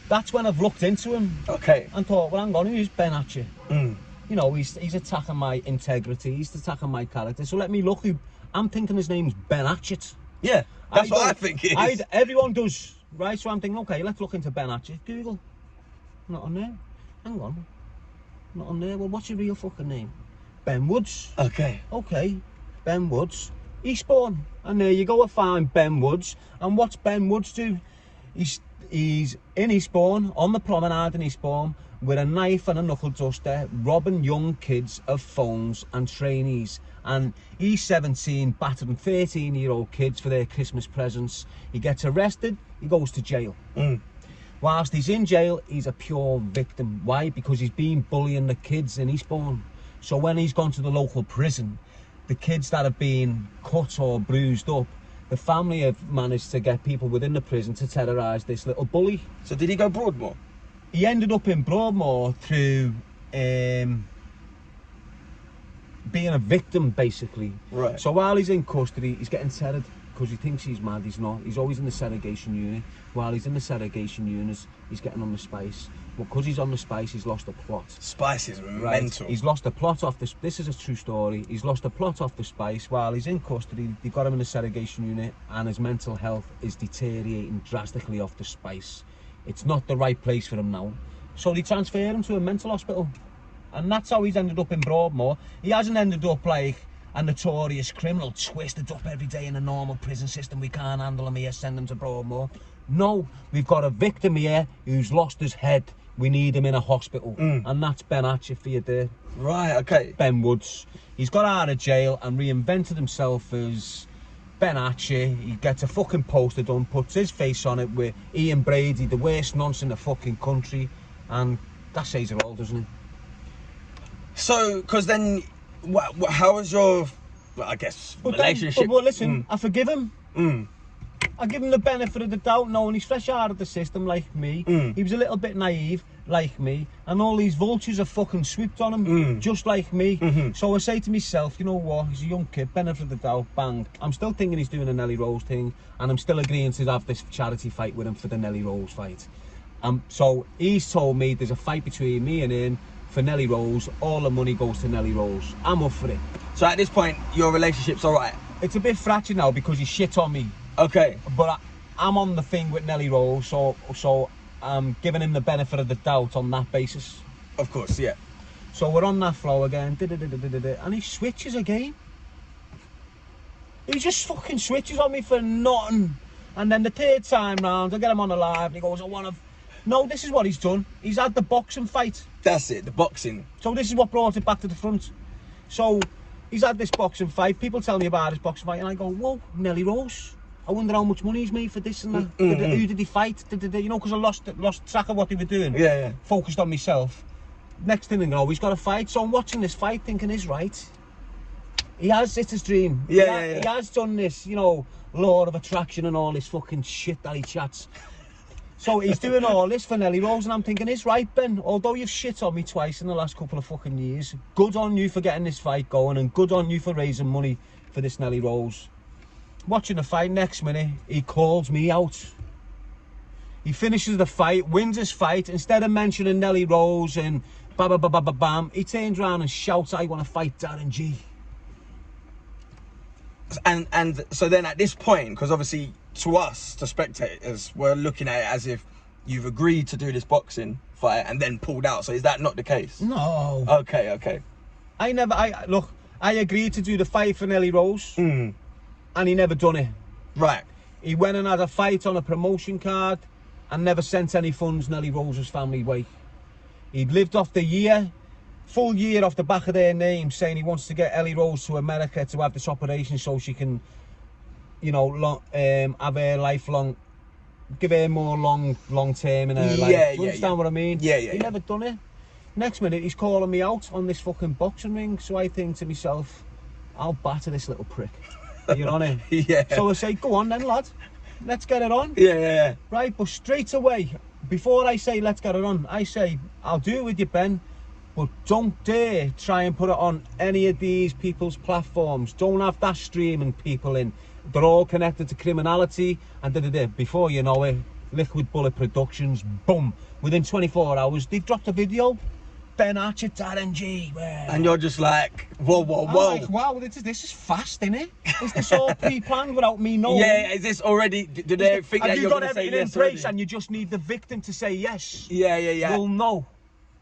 that's when I've looked into him. Okay. And thought, well, hang on, who's Ben Hatchett? You know, he's attacking my integrity, he's attacking my character. So let me look who. I'm thinking his name's Ben Hatchett. Yeah, that's what I think it is. Everyone does, right? So I'm thinking, okay, let's look into Ben Hatchett. Google. Not on there. Hang on. Not on there. Well, what's your real fucking name? Ben Woods. Okay. Okay. Ben Woods, Eastbourne. And there you go, I find Ben Woods. And what's Ben Woods do? He's in Eastbourne, on the promenade in Eastbourne, with a knife and a knuckle duster, robbing young kids of phones and trainees. And he's 17, battering 13-year-old kids for their Christmas presents. He gets arrested, he goes to jail. Whilst he's in jail, he's a pure victim. Why? Because he's been bullying the kids in Eastbourne. So when he's gone to the local prison, the kids that have been cut or bruised up, the family have managed to get people within the prison to terrorise this little bully. So did he go Broadmoor? He ended up in Broadmoor through being a victim, basically. Right. So while he's in custody, he's getting terrored because he thinks he's mad. He's not. He's always in the segregation unit. While he's in the segregation unit, he's getting on the spice. But because he's on the spice, he's lost the plot. Spice is mental. He's lost the plot off this. This is a true story. He's lost the plot off the spice. While he's in custody, they got him in the segregation unit, and his mental health is deteriorating drastically off the spice. It's not the right place for him now. So they transfer him to a mental hospital. And that's how he's ended up in Broadmoor. He hasn't ended up like a notorious criminal, twisted up every day in a normal prison system. We can't handle him here, send him to Broadmoor. No, we've got a victim here who's lost his head. We need him in a hospital. And that's Ben Hatchett for you there. Right, okay. Ben Woods. He's got out of jail and reinvented himself as Ben Hatchett. He gets a fucking poster done, puts his face on it with Ian Brady, the worst nonce in the fucking country. And that says it all, doesn't it? So, because then, how was your, I guess, relationship? But listen, I forgive him. I give him the benefit of the doubt, knowing he's fresh out of the system like me. He was a little bit naive like me, and all these vultures are fucking swooped on him just like me. So I say to myself, you know what, he's a young kid, benefit of the doubt, bang. I'm still thinking he's doing a Nelly Rose thing, and I'm still agreeing to have this charity fight with him for the Nelly Rose fight. So he's told me there's a fight between me and him for Nelly Rose. All the money goes to Nelly Rose. I'm up for it. So at this point, your relationship's all right? It's a bit fractured now because he shit on me. Okay. But I'm on the thing with Nelly Rose, so I'm giving him the benefit of the doubt on that basis. Of course, yeah. So we're on that flow again, and he switches again. He just fucking switches on me for nothing. And then the third time round, I get him on the live, and he goes, No, this is what he's done. He's had the boxing fight. That's it, the boxing. So this is what brought it back to the front. So he's had this boxing fight. People tell me about his boxing fight, and I go, whoa, Nelly Rose. I wonder how much money he's made for this and that. Who did he fight? You know, because I lost track of what they were doing. Yeah. Focused on myself. Next thing I know, he's got a fight. So I'm watching this fight thinking he's right. He has, it's his dream. He has done this, you know, law of attraction and all this fucking shit that he chats. So he's doing all this for Nelly Rose, and I'm thinking, it's right, Ben. Although you've shit on me twice in the last couple of fucking years, good on you for getting this fight going, and good on you for raising money for this Nelly Rose. Watching the fight, next minute, he calls me out. He finishes the fight, wins his fight. Instead of mentioning Nelly Rose and bam, he turns around and shouts, I want to fight Darren G. And so then at this point, because obviously to us, to spectators, we're looking at it as if you've agreed to do this boxing fight and then pulled out. So is that not the case? No. Okay. Look, I agreed to do the fight for Nelly Rose. And he never done it. Right. He went and had a fight on a promotion card and never sent any funds Nelly Rose's family way. He'd lived off the full year off the back of their name, saying he wants to get Ellie Rose to America to have this operation so she can, you know, have her lifelong, give her more long term in her life. Do you understand what I mean? Yeah. He never done it. Next minute, he's calling me out on this fucking boxing ring. So I think to myself, I'll batter this little prick. You're on it. Yeah. So I say, go on then, lad. Let's get it on. Yeah. Right, but straight away, before I say let's get it on, I say, I'll do it with you, Ben, but don't dare try and put it on any of these people's platforms. Don't have that streaming people in. They're all connected to criminality, and before you know it, Liquid Bullet Productions, boom. Within 24 hours, they've dropped a video. Ben Hatchett, Darren G. And you're just like, whoa. I'm like, wow, this is fast, isn't it? Is this all pre-planned without me knowing? Yeah, is this already, do they think that you're going to say yes already? And you just need the victim to say yes. Yeah. Well, no.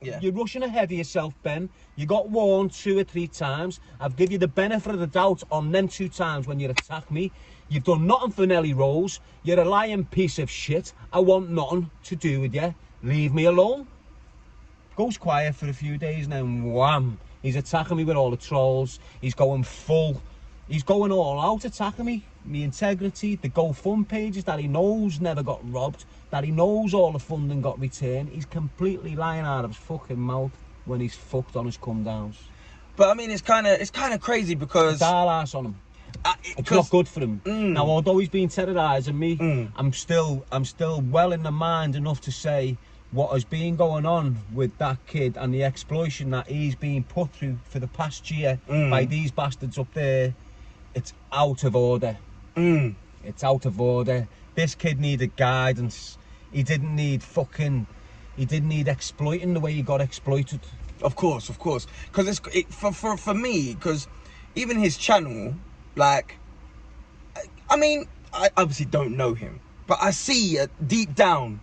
Yeah. You're rushing ahead of yourself, Ben. You got warned 2 or 3 times. I've given you the benefit of the doubt on them 2 times when you attacked me. You've done nothing for Nelly Rose. You're a lying piece of shit. I want nothing to do with you. Leave me alone. Goes quiet for a few days and then wham. He's attacking me with all the trolls. He's going full. He's going all out attacking me. My integrity, the GoFund pages that he knows never got robbed, that he knows all the funding got returned. He's completely lying out of his fucking mouth when he's fucked on his come downs. But I mean, it's kind of crazy because Dial ass on him. It's not good for him. Now, although he's been terrorising me, I'm still well in the mind enough to say what has been going on with that kid and the exploitation that he's been put through for the past year by these bastards up there. It's out of order. It's out of order. This kid needed guidance. He didn't need exploiting the way he got exploited. Of course. Because for me, because even his channel, like, I mean, I obviously don't know him, but I see deep down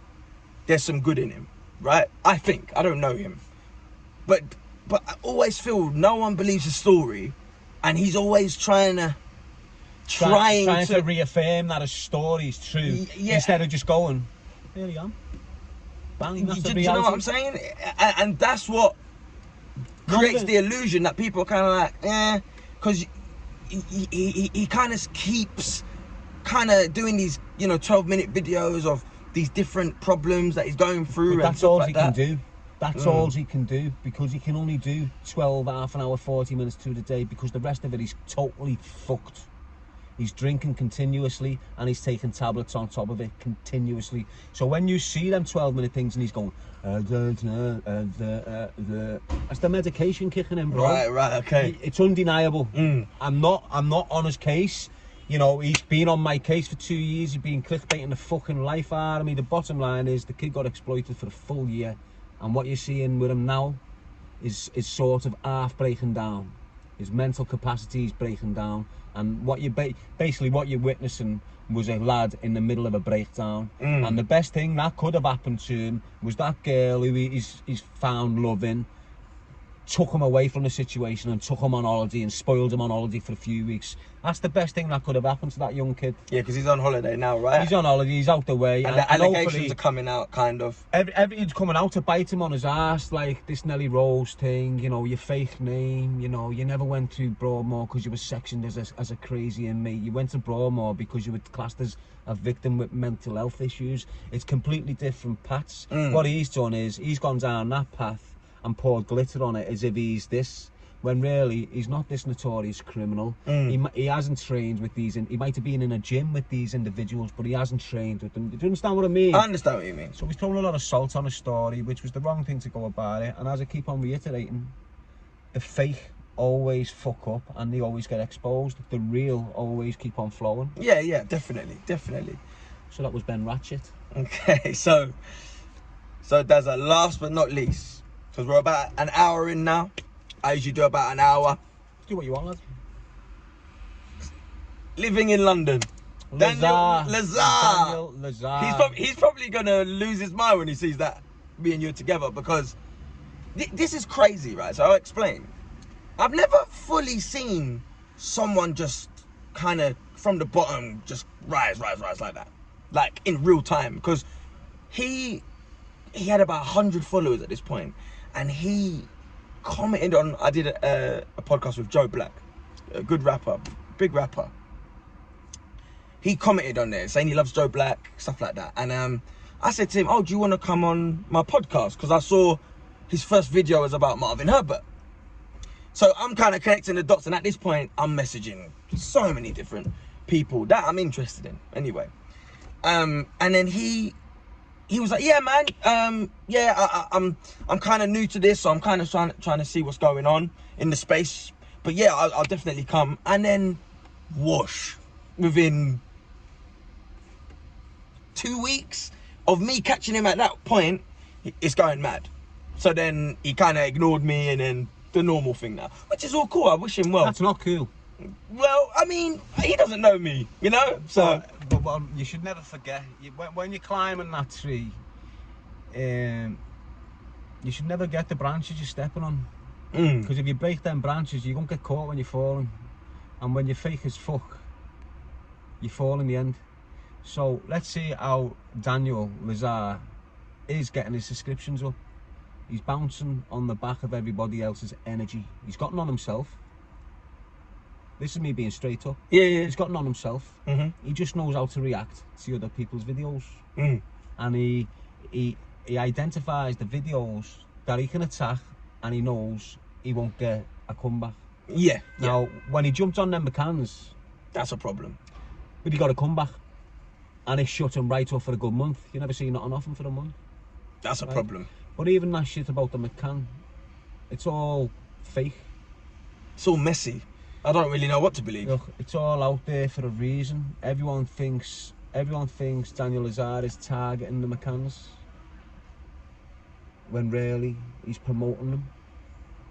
there's some good in him, right? I think. I don't know him. But I always feel no one believes his story, and he's always trying to reaffirm that his story's true, instead of just going, here I am. Bang, that's the reality. Do you know what I'm saying? And that's what creates the illusion that people are kind of like, because he kind of keeps doing these, 12-minute videos of these different problems that he's going through. But that's all he can do. That's all he can do, because he can only do 12, half an hour, 40 minutes through the day, because the rest of it he's totally fucked. He's drinking continuously and he's taking tablets on top of it continuously. So when you see them 12-minute things and he's going, that's the medication kicking in, bro. Right, okay. It's undeniable. I'm not on his case. He's been on my case for 2 years. He's been clickbaiting the fucking life out of me. The bottom line is the kid got exploited for a full year, and what you're seeing with him now is sort of half breaking down. His mental capacity is breaking down, and what you're witnessing was a lad in the middle of a breakdown. And the best thing that could have happened to him was that girl who he's found loving took him away from the situation and took him on holiday and spoiled him on holiday for a few weeks. That's the best thing that could have happened to that young kid. Yeah, because he's on holiday now, right? He's on holiday, he's out the way. And the allegations are coming out, kind of. Everything's coming out to bite him on his ass, like this Nelly Rose thing, your fake name, you never went to Broadmoor because you were sectioned as a crazy inmate. You went to Broadmoor because you were classed as a victim with mental health issues. It's completely different paths. What he's done is, he's gone down that path and poured glitter on it as if he's this, when really he's not this notorious criminal. He hasn't trained with these, he might have been in a gym with these individuals, but he hasn't trained with them. Do you understand what I mean? I understand what you mean. So he's throwing a lot of salt on his story, which was the wrong thing to go about it. And as I keep on reiterating, the fake always fuck up and they always get exposed. The real always keep on flowing. Yeah, definitely. So that was Ben Hatchett. Okay, so there's a last but not least, because we're about an hour in now. I usually do about an hour. Do what you want, lad. Living in London. Daniel Lazar. He's probably going to lose his mind when he sees that me and you are together, because this is crazy, right? So I'll explain. I've never fully seen someone just kind of from the bottom just rise like that. Like in real time. Because he had about 100 followers at this point. And he commented on, I did a podcast with Joe Black, a good rapper, big rapper. He commented on there saying he loves Joe Black, stuff like that. And I said to him, do you want to come on my podcast? Because I saw his first video was about Marvin Herbert. So I'm kind of connecting the dots. And at this point, I'm messaging so many different people that I'm interested in anyway. And then he was like, yeah, man, I'm kind of new to this, so I'm kind of trying to see what's going on in the space. But yeah, I'll definitely come. And then, whoosh, within 2 weeks of me catching him at that point, it's going mad. So then he kind of ignored me, and then the normal thing now, which is all cool. I wish him well. That's not cool. Well, I mean, he doesn't know me, so... But you should never forget, when you're climbing that tree, you You should never get the branches you're stepping on. Because if you break them branches, you won't get caught when you're falling. And when you're fake as fuck, you fall in the end. So let's see how Daniel Lazar is getting his subscriptions up. He's bouncing on the back of everybody else's energy. He's got none himself. This is me being straight up. Yeah, yeah. He's got none himself. He just knows how to react to other people's videos. And he identifies the videos that he can attack, and he knows he won't get a comeback. Yeah. Now, when he jumped on them McCanns, that's a problem. But he got a comeback, and it shut him right up for a good month. You never see nothing off him for a month. That's a problem. But even that shit about the McCann, it's all fake. It's all messy. I don't really know what to believe. Look, it's all out there for a reason. Everyone thinks Daniel Lazar is targeting the McCanns, when really he's promoting them.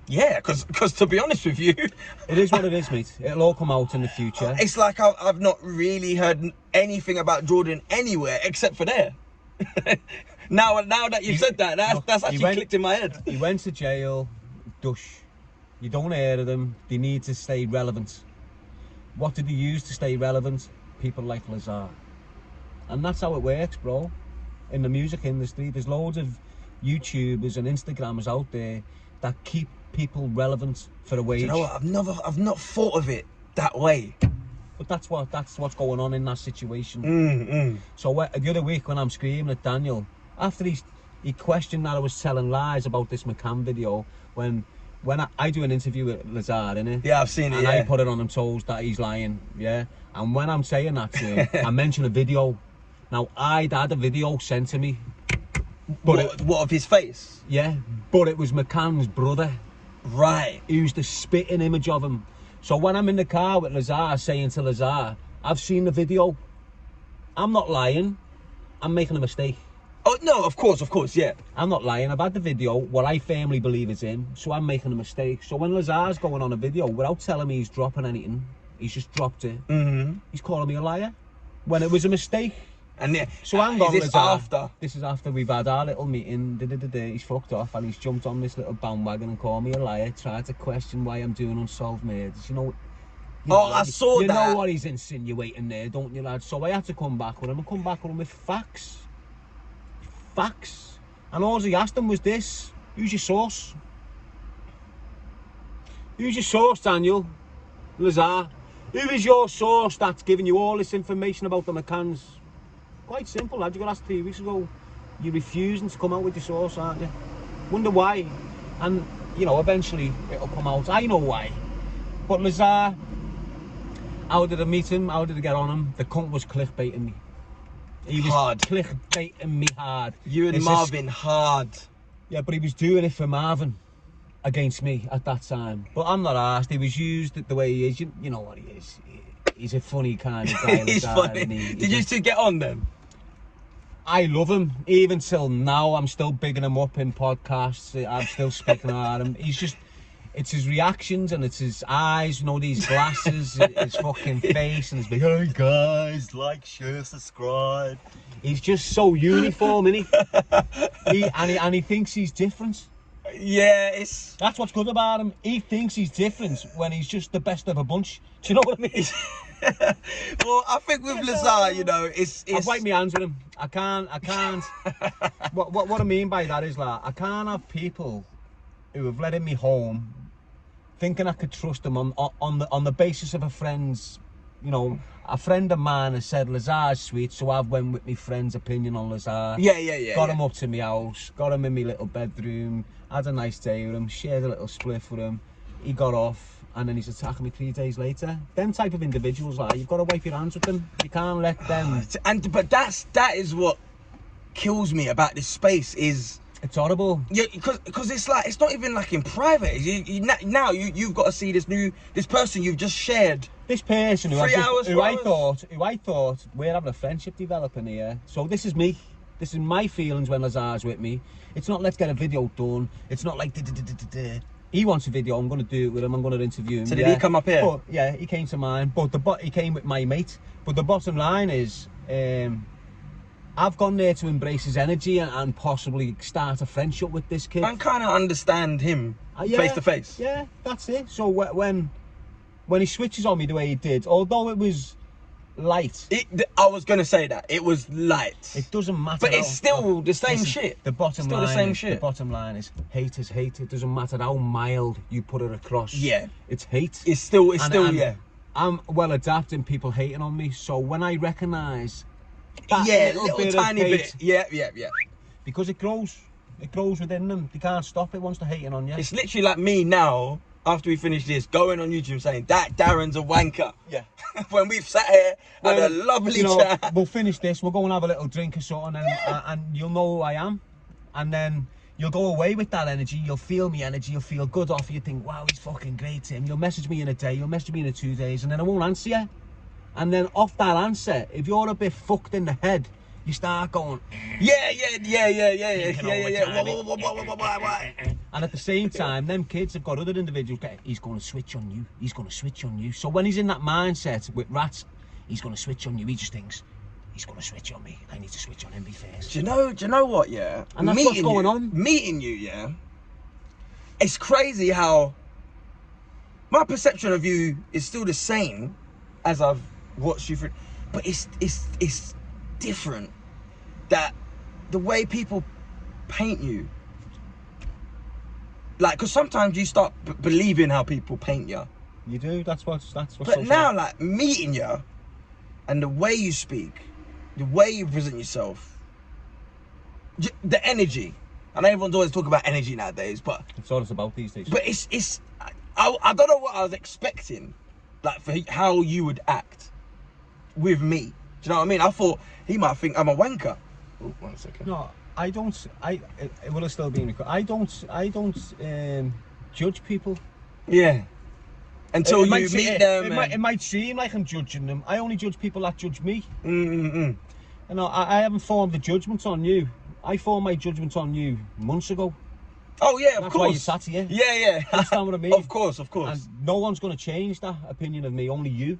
Yeah, because to be honest with you, it is what it is, mate. It'll all come out in the future. It's like I've not really heard anything about Jordan anywhere except for there. now that you've said that, that's actually clicked in my head. He went to jail, dush. You don't hear of them. They need to stay relevant. What did they use to stay relevant? People like Lazar. And that's how it works, bro. In the music industry, there's loads of YouTubers and Instagrammers out there that keep people relevant for a wage. Do you know what? I've not thought of it that way. But that's what's going on in that situation. So the other week when I'm screaming at Daniel, after he questioned that I was telling lies about this McCann video, when I do an interview with Lazar, innit? Yeah, I've seen it. And I put it on him toes that he's lying, yeah. And when I'm saying that to him, I mention a video. Now I'd had a video sent to me. But what of his face? Yeah, but it was McCann's brother. Right. He used the spitting image of him. So when I'm in the car with Lazar, saying to Lazar, I've seen the video. I'm not lying. I'm making a mistake. Oh, no, of course, yeah. I'm not lying. I've had the video, what I firmly believe is him, so I'm making a mistake. So when Lazar's going on a video, without telling me he's dropping anything, he's just dropped it. He's calling me a liar, when it was a mistake. And so hang on, Lazar. After? This is after we've had our little meeting. He's fucked off and he's jumped on this little bandwagon and called me a liar, tried to question why I'm doing unsolved murders. You know I saw that. You know what he's insinuating there, don't you, lad? So I had to come back with him and come back with him with facts. Facts. And all he asked him was this: who's your source? Who's your source, Daniel Lazar? Who is your source that's giving you all this information about the McCanns? Quite simple, lad. You got asked 3 weeks ago. You're refusing to come out with your source, aren't you? Wonder why. And, you know, eventually it'll come out. I know why. But Lazar, how did I meet him? How did I get on him? The cunt was clickbaiting me. He was hard. Clickbaiting me hard. You and Marvin, hard. Yeah, but he was doing it for Marvin against me at that time. But I'm not arsed. He was used the way he is. You know what he is. He's a funny kind of guy. He's funny. Did you two get on then? I love him. Even till now, I'm still bigging him up in podcasts. I'm still speaking at him. He's just... It's his reactions and it's his eyes, you know, these glasses, his fucking face, and his big, hey guys, like, share, subscribe. He's just so uniform, isn't he? And he thinks he's different. Yeah, that's what's good about him. He thinks he's different when he's just the best of a bunch. Do you know what I mean? Well, I think with Lazar, you know, it's... I've wiped my hands with him. I can't. What I mean by that is, like, I can't have people who have let in me home thinking I could trust them on the basis of a friend's, you know, a friend of mine has said Lazar's sweet, so I've went with my friend's opinion on Lazar. Yeah. Got him up to my house, got him in my little bedroom, had a nice day with him, shared a little spliff with him. He got off, and then he's attacking me 3 days later. Them type of individuals, like, you've got to wipe your hands with them. You can't let them. But that is what kills me about this space is. It's horrible. Yeah, because it's like, it's not even like in private. Now you've got to see this person you've just shared. This person who I thought we're having a friendship developing here. So this is me. This is my feelings when Lazar's with me. It's not let's get a video done. It's not like he wants a video. I'm going to do it with him. I'm going to interview him. So did he come up here? But, yeah, he came to mine. But he came with my mate. But the bottom line is, I've gone there to embrace his energy and possibly start a friendship with this kid. And kind of understand him face to face. Yeah, that's it. So when he switches on me the way he did, although it was light. I was going to say that. It was light. It doesn't matter. But it's still the same shit. The bottom still line the same shit. The bottom line is hate is hate. It doesn't matter how mild you put it across. Yeah. It's hate. It's still, yeah. I'm well adapted in people hating on me. So when I recognise that little tiny bit. Yeah. Because it grows within them. They can't stop it once they're hating on you. It's literally like me now, after we finish this, going on YouTube saying that Darren's a wanker. Yeah. When we've sat here, had a lovely chat. We'll finish this, we'll go and have a little drink or something, and you'll know who I am. And then you'll go away with that energy, you'll feel me energy, you'll feel good off, you think, wow, he's fucking great, Tim. You'll message me in a day, you'll message me in 2 days, and then I won't answer you. And then off that answer, if you're a bit fucked in the head, you start going, yeah. And at the same time, them kids have got other individuals going, he's going to switch on you, he's going to switch on you. So when he's in that mindset with rats, he's going to switch on you. He just thinks, he's going to switch on me. I need to switch on him first. Do you know what, yeah? And that's what's going on. Meeting you, yeah? It's crazy how my perception of you is still the same as I've watched you for, but it's different. That the way people paint you, like, because sometimes you start believing how people paint you. You do. That's what's. But now, like, meeting you, and the way you speak, the way you present yourself, the energy. I know everyone's always talking about energy nowadays, but it's all it's about these days. But it's. I don't know what I was expecting, like, for how you would act with me. Do you know what I mean? I thought he might think I'm a wanker. Oh, 1 second. No, I don't. It will have still been recorded. I don't judge people. Yeah. Until you meet them. It might seem like I'm judging them. I only judge people that judge me. You know, I haven't formed a judgment on you. I formed my judgment on you months ago. Oh yeah, of That's course. Why you sat here. Yeah. Understand what I mean? Of course. And no one's going to change that opinion of me. Only you.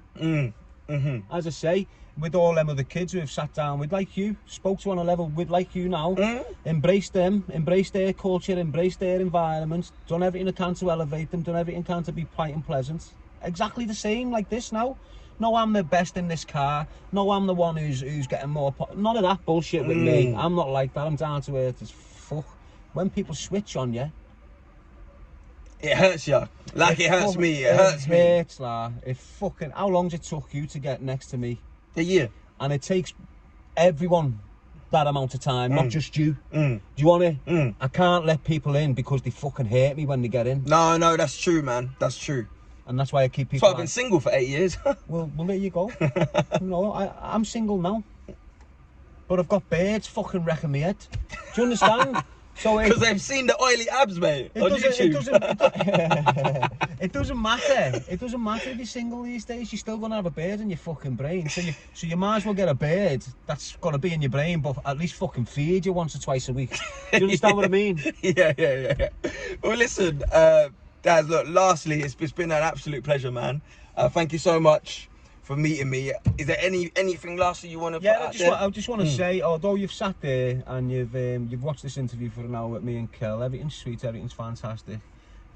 As I say, with all them other kids who have sat down with like you, spoke to on a level with like you now, embraced them, embraced their culture, embraced their environment, done everything I can to elevate them, done everything I can to be polite and pleasant. Exactly the same like this now. No, I'm the best in this car. No, I'm the one who's getting more. None of that bullshit with me. I'm not like that. I'm down to earth as fuck. When people switch on you, it hurts you. Like it hurts me. It hurts me. It hurts, like. It fucking. How long did it took you to get next to me? A year. And it takes everyone that amount of time, not just you. Do you want it? I can't let people in because they fucking hate me when they get in. No, that's true, man. That's true. And that's why I keep people. So I've been single for 8 years. well, there you go. No, I'm single now. But I've got birds fucking wrecking me head. Do you understand? So because they've seen the oily abs, mate, on YouTube. It doesn't matter. It doesn't matter if you're single these days. You're still gonna have a bird in your fucking brain. So you might as well get a bird that's gonna be in your brain, but at least fucking feed you once or twice a week. Do you understand what I mean? Yeah. Well, listen, Daz. Look, lastly, it's been an absolute pleasure, man. Thank you so much for meeting me. Is there anything lastly you want to put out there? I just want to say, although you've sat there and you've watched this interview for an hour with me and Kel, everything's sweet, everything's fantastic.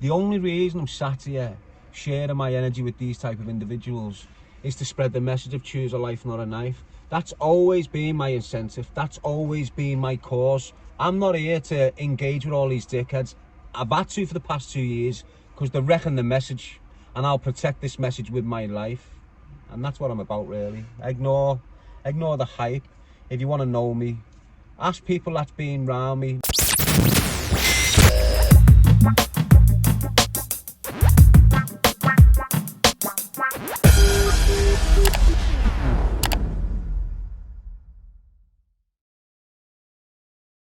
The only reason I'm sat here sharing my energy with these type of individuals is to spread the message of choose a life, not a knife. That's always been my incentive. That's always been my cause. I'm not here to engage with all these dickheads. I've had to for the past 2 years because they're wrecking the message, and I'll protect this message with my life. And that's what I'm about, really. Ignore the hype. If you want to know me, ask people that's been around me.